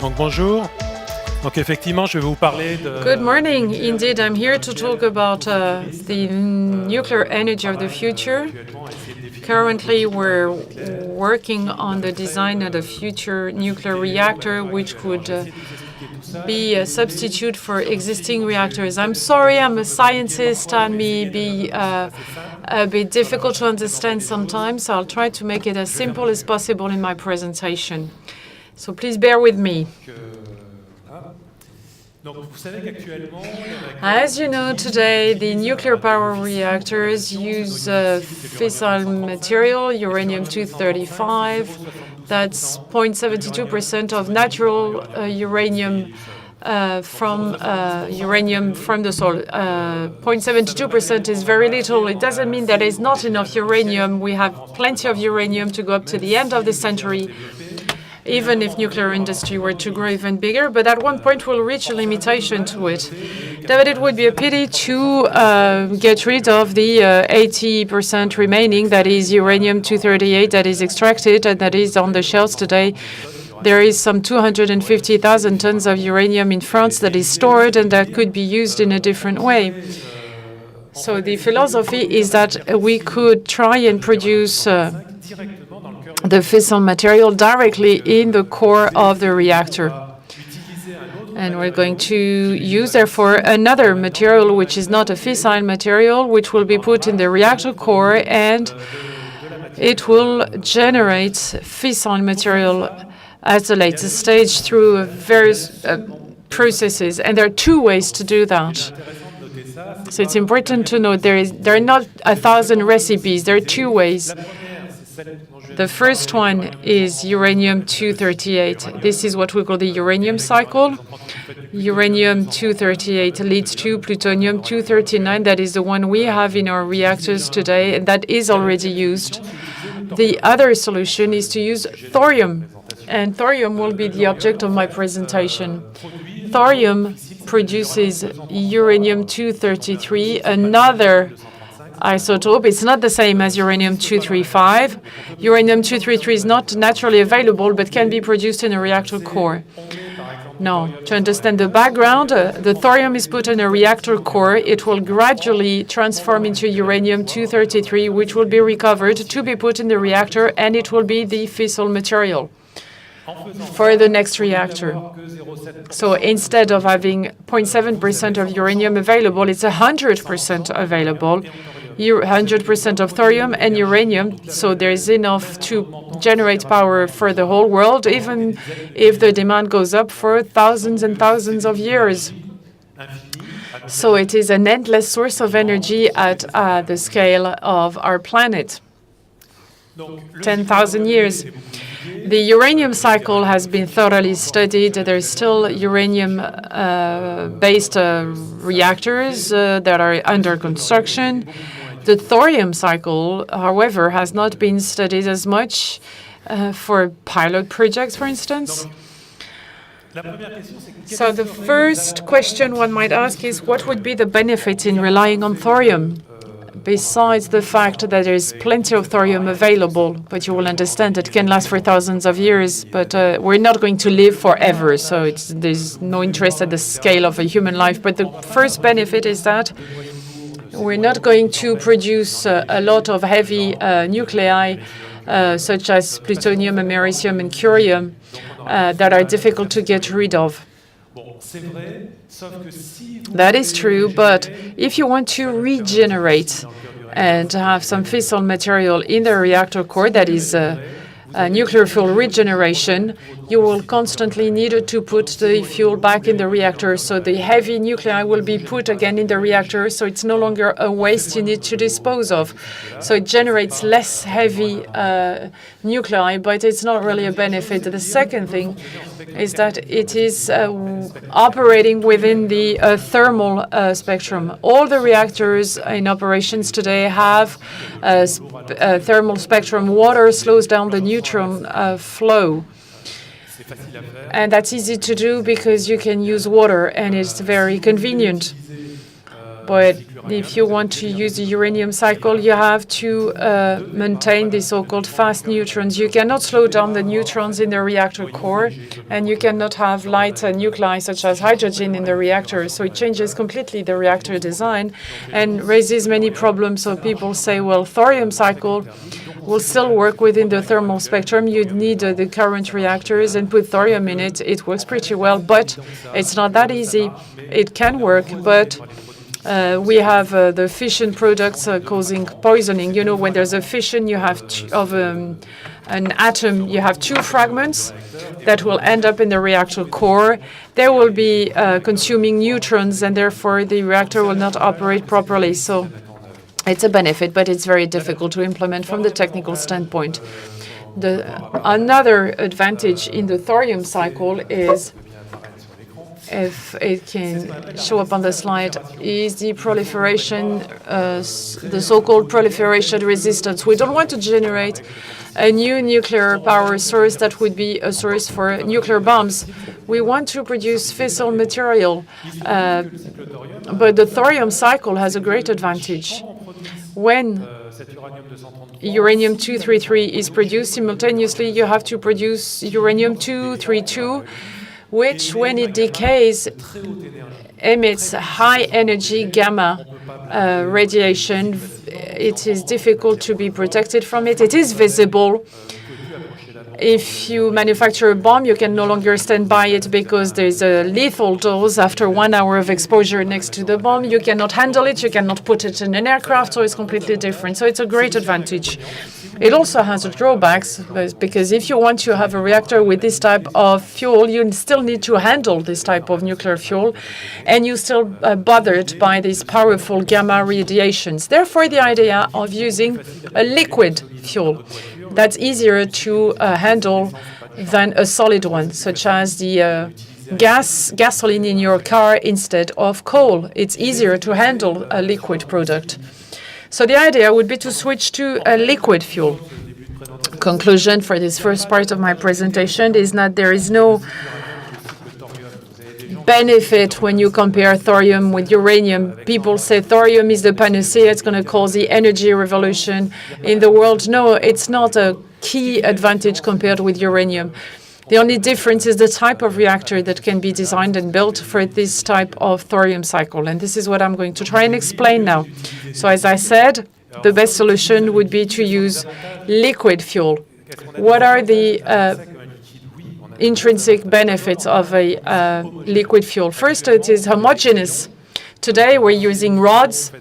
Donc bonjour. Donc effectivement, je vais vous parler de... Good morning. Indeed, I'm here to talk about the nuclear energy of the future. Currently, we're working on the design of the future nuclear reactor, which could be a substitute for existing reactors. I'm sorry, I'm a scientist and may be a bit difficult to understand sometimes, so I'll try to make it as simple as possible in my presentation. So please bear with me. As you know, today the nuclear power reactors use fissile material, uranium-235. That's 0.72% of natural uranium from the soil. 0.72% is very little. It doesn't mean that there's not enough uranium. We have plenty of uranium to go up to the end of the century, even if nuclear industry were to grow even bigger, but at one point we'll reach a limitation to it. But it would be a pity to get rid of the 80% remaining, that is uranium-238, that is extracted and that is on the shelves today. There is some 250,000 tons of uranium in France that is stored and that could be used in a different way. So the philosophy is that we could try and produce the fissile material directly in the core of the reactor. And we're going to use, therefore, another material which is not a fissile material, which will be put in the reactor core, and it will generate fissile material at a later stage through various processes. And there are two ways to do that. So it's important to note there are not 1,000 recipes. There are two ways. The first one is uranium-238. This is what we call the uranium cycle. Uranium-238 leads to plutonium-239. That is the one we have in our reactors today, and that is already used. The other solution is to use thorium, and thorium will be the object of my presentation. Thorium produces uranium-233, another isotope. It's not the same as uranium-235. Uranium-233 is not naturally available, but can be produced in a reactor core. Now, to understand the background, the thorium is put in a reactor core. It will gradually transform into uranium-233, which will be recovered to be put in the reactor, and it will be the fissile material for the next reactor. So instead of having 0.7% of uranium available, it's 100% available. 100% of thorium and uranium, so there is enough to generate power for the whole world, even if the demand goes up for thousands and thousands of years. So it is an endless source of energy at the scale of our planet. 10,000 years. The uranium cycle has been thoroughly studied. There is still uranium-based reactors that are under construction. The thorium cycle, however, has not been studied as much for pilot projects, for instance. So the first question one might ask is, what would be the benefit in relying on thorium? Besides the fact that there is plenty of thorium available, but you will understand it can last for thousands of years, but we're not going to live forever, so there's no interest at the scale of a human life. But the first benefit is that we're not going to produce a lot of heavy nuclei, such as plutonium, americium, and curium, that are difficult to get rid of. That is true, but if you want to regenerate and have some fissile material in the reactor core, that is nuclear fuel regeneration, you will constantly need to put the fuel back in the reactor. So the heavy nuclei will be put again in the reactor, so it's no longer a waste you need to dispose of. So it generates less heavy nuclei, but it's not really a benefit. The second thing is that it is operating within the thermal spectrum. All the reactors in operations today have a thermal spectrum. Water slows down the neutron flow. And that's easy to do because you can use water, and it's very convenient. But if you want to use the uranium cycle, you have to maintain the so-called fast neutrons. You cannot slow down the neutrons in the reactor core, and you cannot have light nuclei such as hydrogen in the reactor. So it changes completely the reactor design and raises many problems. So people say, well, thorium cycle will still work within the thermal spectrum. You'd need the current reactors and put thorium in it. It works pretty well, but it's not that easy. It can work, but we have the fission products causing poisoning. You know, when there's a fission, you have an atom, you have two fragments that will end up in the reactor core. They will be consuming neutrons, and therefore the reactor will not operate properly. So it's a benefit, but it's very difficult to implement from the technical standpoint. Another advantage in the thorium cycle is, if it can show up on the slide, is the proliferation, the so-called proliferation resistance. We don't want to generate a new nuclear power source that would be a source for nuclear bombs. We want to produce fissile material, but the thorium cycle has a great advantage. When uranium-233 is produced simultaneously, you have to produce uranium-232, which, when it decays, emits high-energy gamma radiation. It is difficult to be protected from it. It is visible. If you manufacture a bomb, you can no longer stand by it because there's a lethal dose after 1 hour of exposure next to the bomb. You cannot handle it. You cannot put it in an aircraft, so it's completely different. So it's a great advantage. It also has drawbacks, because if you want to have a reactor with this type of fuel, you still need to handle this type of nuclear fuel, and you're still bothered by these powerful gamma radiations. Therefore, the idea of using a liquid fuel that's easier to handle than a solid one, such as the gasoline in your car instead of coal. It's easier to handle a liquid product. So the idea would be to switch to a liquid fuel. Conclusion for this first part of my presentation is that there is no benefit when you compare thorium with uranium. People say thorium is the panacea, it's going to cause the energy revolution in the world. No, it's not a key advantage compared with uranium. The only difference is the type of reactor that can be designed and built for this type of thorium cycle. And this is what I'm going to try and explain now. So as I said, the best solution would be to use liquid fuel. What are the intrinsic benefits of a liquid fuel? First, it is homogeneous. Today, we're using rods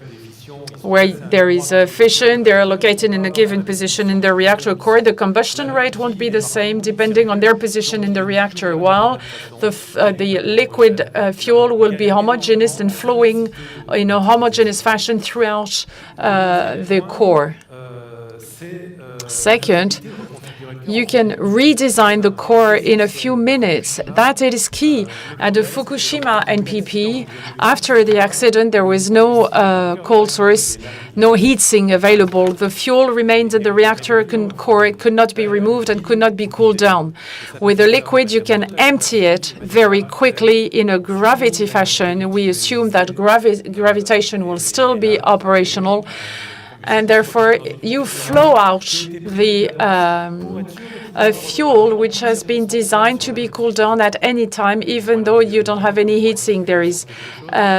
where there is a fission. They are located in a given position in the reactor core. The combustion rate won't be the same depending on their position in the reactor, while the liquid fuel will be homogeneous and flowing in a homogeneous fashion throughout the core. Second, you can redesign the core in a few minutes. That is key. At the Fukushima NPP, after the accident, there was no cold source, no heat sink available. The fuel remained in the reactor core. It could not be removed and could not be cooled down. With a liquid, you can empty it very quickly in a gravity fashion. We assume that gravitation will still be operational, and therefore you flow out the fuel which has been designed to be cooled down at any time, even though you don't have any heat sink. There is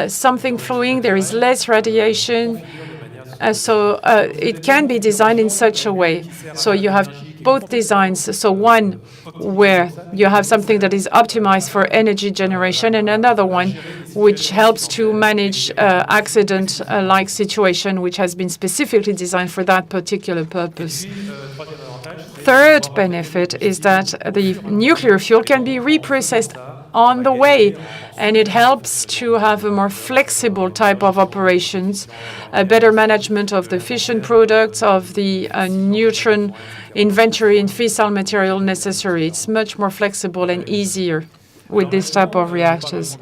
something flowing, there is less radiation, so it can be designed in such a way. So you have both designs. So one where you have something that is optimized for energy generation, and another one which helps to manage accident-like situation, which has been specifically designed for that particular purpose. Third benefit is that the nuclear fuel can be reprocessed on the way, and it helps to have a more flexible type of operations, a better management of the fission products, of the neutron inventory and fissile material necessary. It's much more flexible and easier with this type of reactors.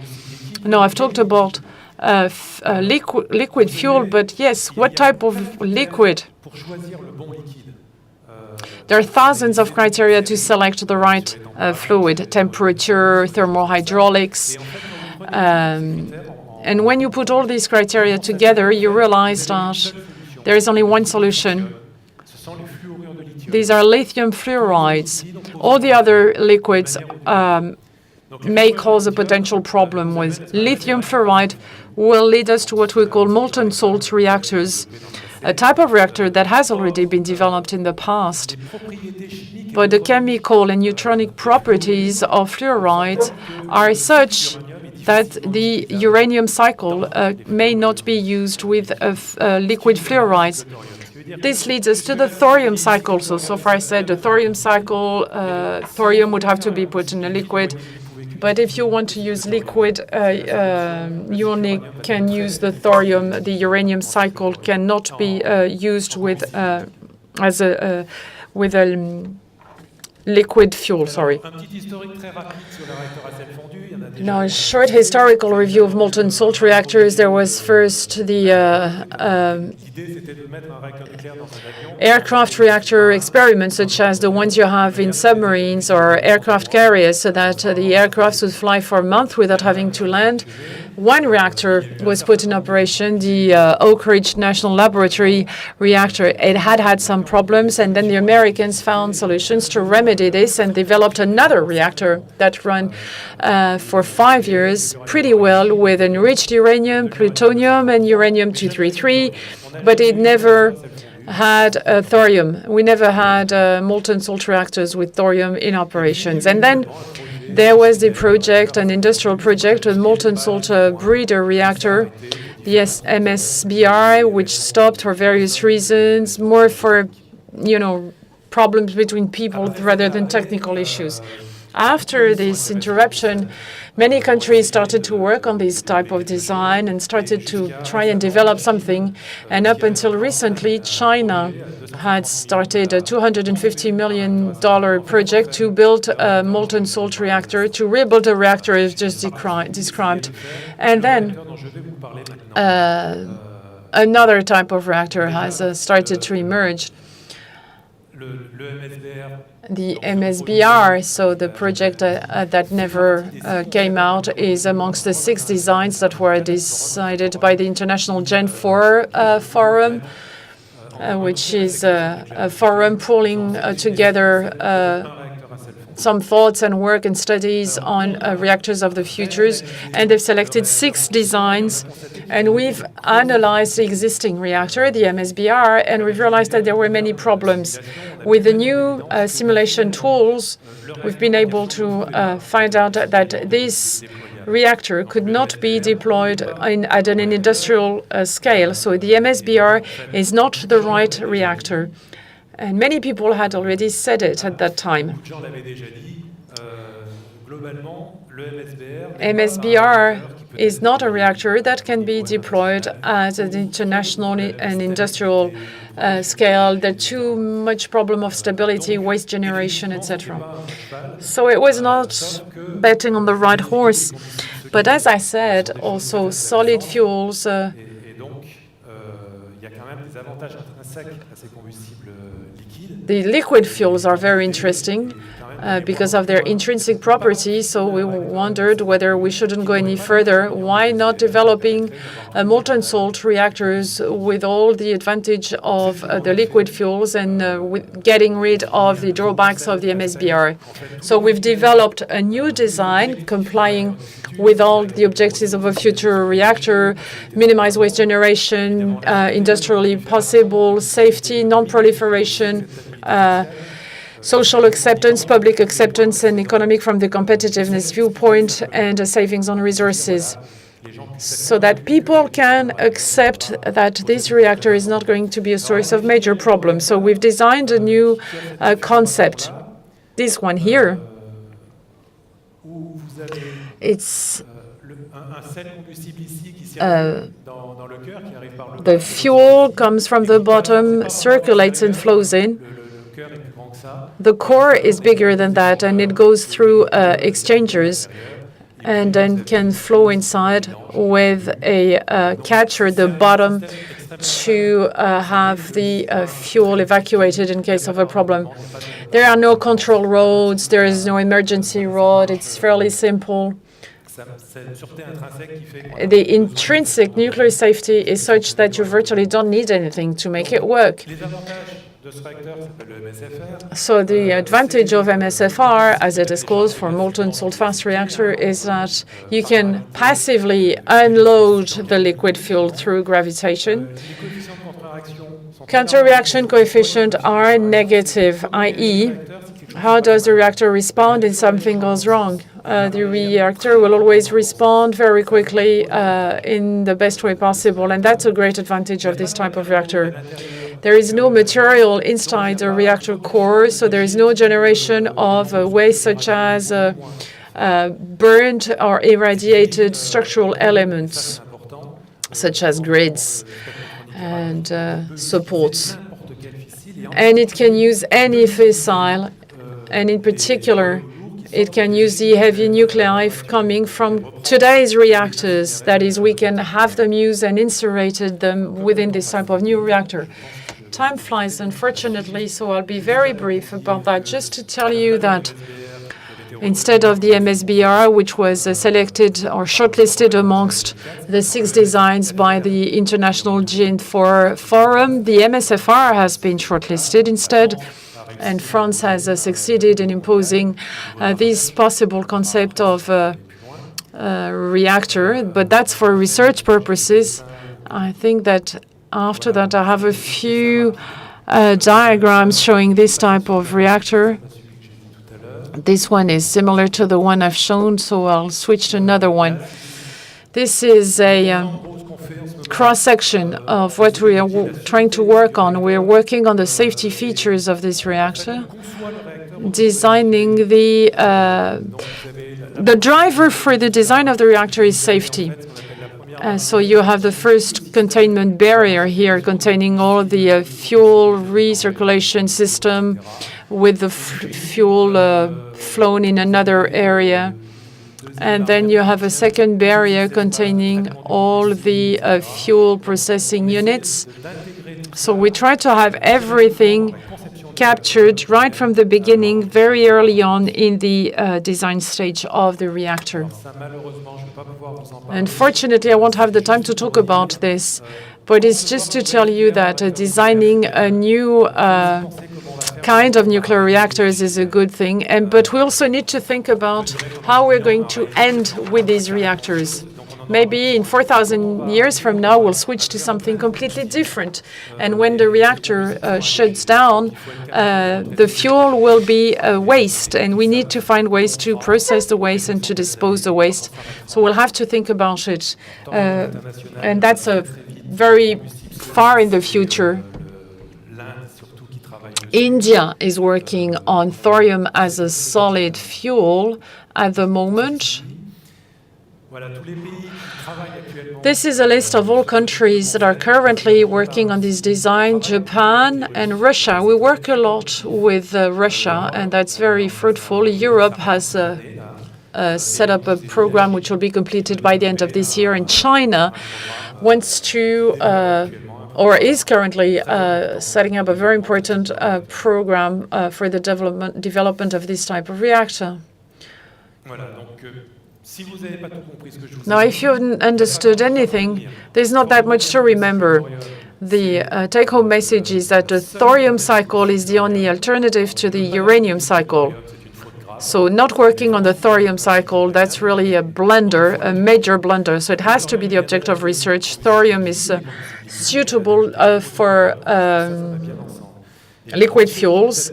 Now, I've talked about liquid fuel, but yes, what type of liquid? There are thousands of criteria to select the right fluid: temperature, thermohydraulics, And when you put all these criteria together, you realize that there is only one solution. These are lithium fluorides. All the other liquids may cause a potential problem with lithium fluoride will lead us to what we call molten salt reactors, a type of reactor that has already been developed in the past. But the chemical and neutronic properties of fluorides are such that the uranium cycle may not be used with liquid fluorides. This leads us to the thorium cycle. So far I said the thorium cycle, thorium would have to be put in a liquid. But if you want to use liquid, you only can use the thorium. The uranium cycle cannot be used with liquid fuel. Sorry. Now, a short historical review of molten salt reactors. There was first the aircraft reactor experiments, such as the ones you have in submarines or aircraft carriers, so that the aircraft would fly for a month without having to land. One reactor was put in operation, the Oak Ridge National Laboratory reactor. It had some problems, and then the Americans found solutions to remedy this and developed another reactor that ran for 5 years pretty well with enriched uranium, plutonium, and uranium-233, but it never had thorium. We never had molten salt reactors with thorium in operations. And then there was the project, an industrial project, a molten salt breeder reactor, the MSBR, which stopped for various reasons, more for, problems between people rather than technical issues. After this interruption, many countries started to work on this type of design and started to try and develop something. And up until recently, China had started a $250 million project to build a molten salt reactor, to rebuild a reactor as just described. And then another type of reactor has started to emerge. The MSBR, so the project that never came out, is amongst the 6 designs that were decided by the International Gen 4 Forum, which is a forum pulling together some thoughts and work and studies on reactors of the futures. And they've selected 6 designs. And we've analyzed the existing reactor, the MSBR, and we've realized that there were many problems. With the new simulation tools, we've been able to find out that this reactor could not be deployed at an industrial scale. So the MSBR is not the right reactor. And many people had already said it at that time. MSBR is not a reactor that can be deployed at an international and industrial scale. There's too much problem of stability, waste generation, etc. So it was not betting on the right horse. But as I said, also solid fuels the liquid fuels are very interesting because of their intrinsic properties. So we wondered whether we shouldn't go any further. Why not developing molten salt reactors with all the advantage of the liquid fuels and with getting rid of the drawbacks of the MSBR? So we've developed a new design complying with all the objectives of a future reactor: minimize waste generation, industrially possible, safety, non-proliferation, social acceptance, public acceptance, and economic from the competitiveness viewpoint, and savings on resources, so that people can accept that this reactor is not going to be a source of major problems. So we've designed a new concept. This one here, it's the fuel comes from the bottom, circulates and flows in. The core is bigger than that, and it goes through exchangers and then can flow inside with a catcher at the bottom to have the fuel evacuated in case of a problem. There are no control roads. There is no emergency rod. It's fairly simple. The intrinsic nuclear safety is such that you virtually don't need anything to make it work. So the advantage of MSFR, as it is called for molten salt-fast reactor, is that you can passively unload the liquid fuel through gravitation. Counter-reaction coefficient are negative, i.e., how does the reactor respond if something goes wrong? The reactor will always respond very quickly in the best way possible, and that's a great advantage of this type of reactor. There is no material inside the reactor core, so there is no generation of waste such as burned or irradiated structural elements, such as grids and supports. And it can use any fissile, and in particular, it can use the heavy nuclei coming from today's reactors. That is, we can have them used and inserted them within this type of new reactor. Time flies, unfortunately, so I'll be very brief about that, just to tell you that instead of the MSBR, which was selected or shortlisted amongst the 6 designs by the International LHFORUM, the MSFR has been shortlisted instead, and France has succeeded in imposing this possible concept of reactor, but that's for research purposes. I think that after that I have a few diagrams showing this type of reactor. This one is similar to the one I've shown, so I'll switch to another one. This is a cross-section of what we are trying to work on. We're working on the safety features of this reactor, designing the driver for the design of the reactor is safety. So you have the first containment barrier here containing all the fuel recirculation system with the fuel flown in another area. And then you have a second barrier containing all the fuel processing units. So we try to have everything captured right from the beginning, very early on in the design stage of the reactor. Unfortunately, I won't have the time to talk about this, but it's just to tell you that designing a new kind of nuclear reactors is a good thing, but we also need to think about how we're going to end with these reactors. Maybe in 4,000 years from now, we'll switch to something completely different. And when the reactor shuts down, the fuel will be waste, and we need to find ways to process the waste and to dispose the waste. So we'll have to think about it. And that's a very far in the future. India is working on thorium as a solid fuel at the moment. This is a list of all countries that are currently working on this design: Japan and Russia. We work a lot with Russia, and that's very fruitful. Europe has set up a program which will be completed by the end of this year, and China wants to or is currently setting up a very important program for the development of this type of reactor. Now, if you haven't understood anything, there's not that much to remember. The take-home message is that the thorium cycle is the only alternative to the uranium cycle. So not working on the thorium cycle, that's really a blunder, a major blunder. So it has to be the object of research. Thorium is suitable for liquid fuels.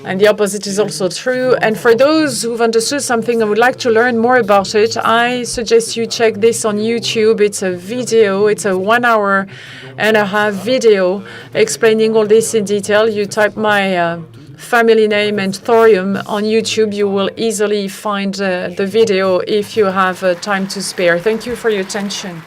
And the opposite is also true. And for those who've understood something and would like to learn more about it, I suggest you check this on YouTube. It's a video. It's a 1.5-hour video explaining all this in detail. You type my family name and thorium on YouTube. You will easily find the video if you have time to spare. Thank you for your attention.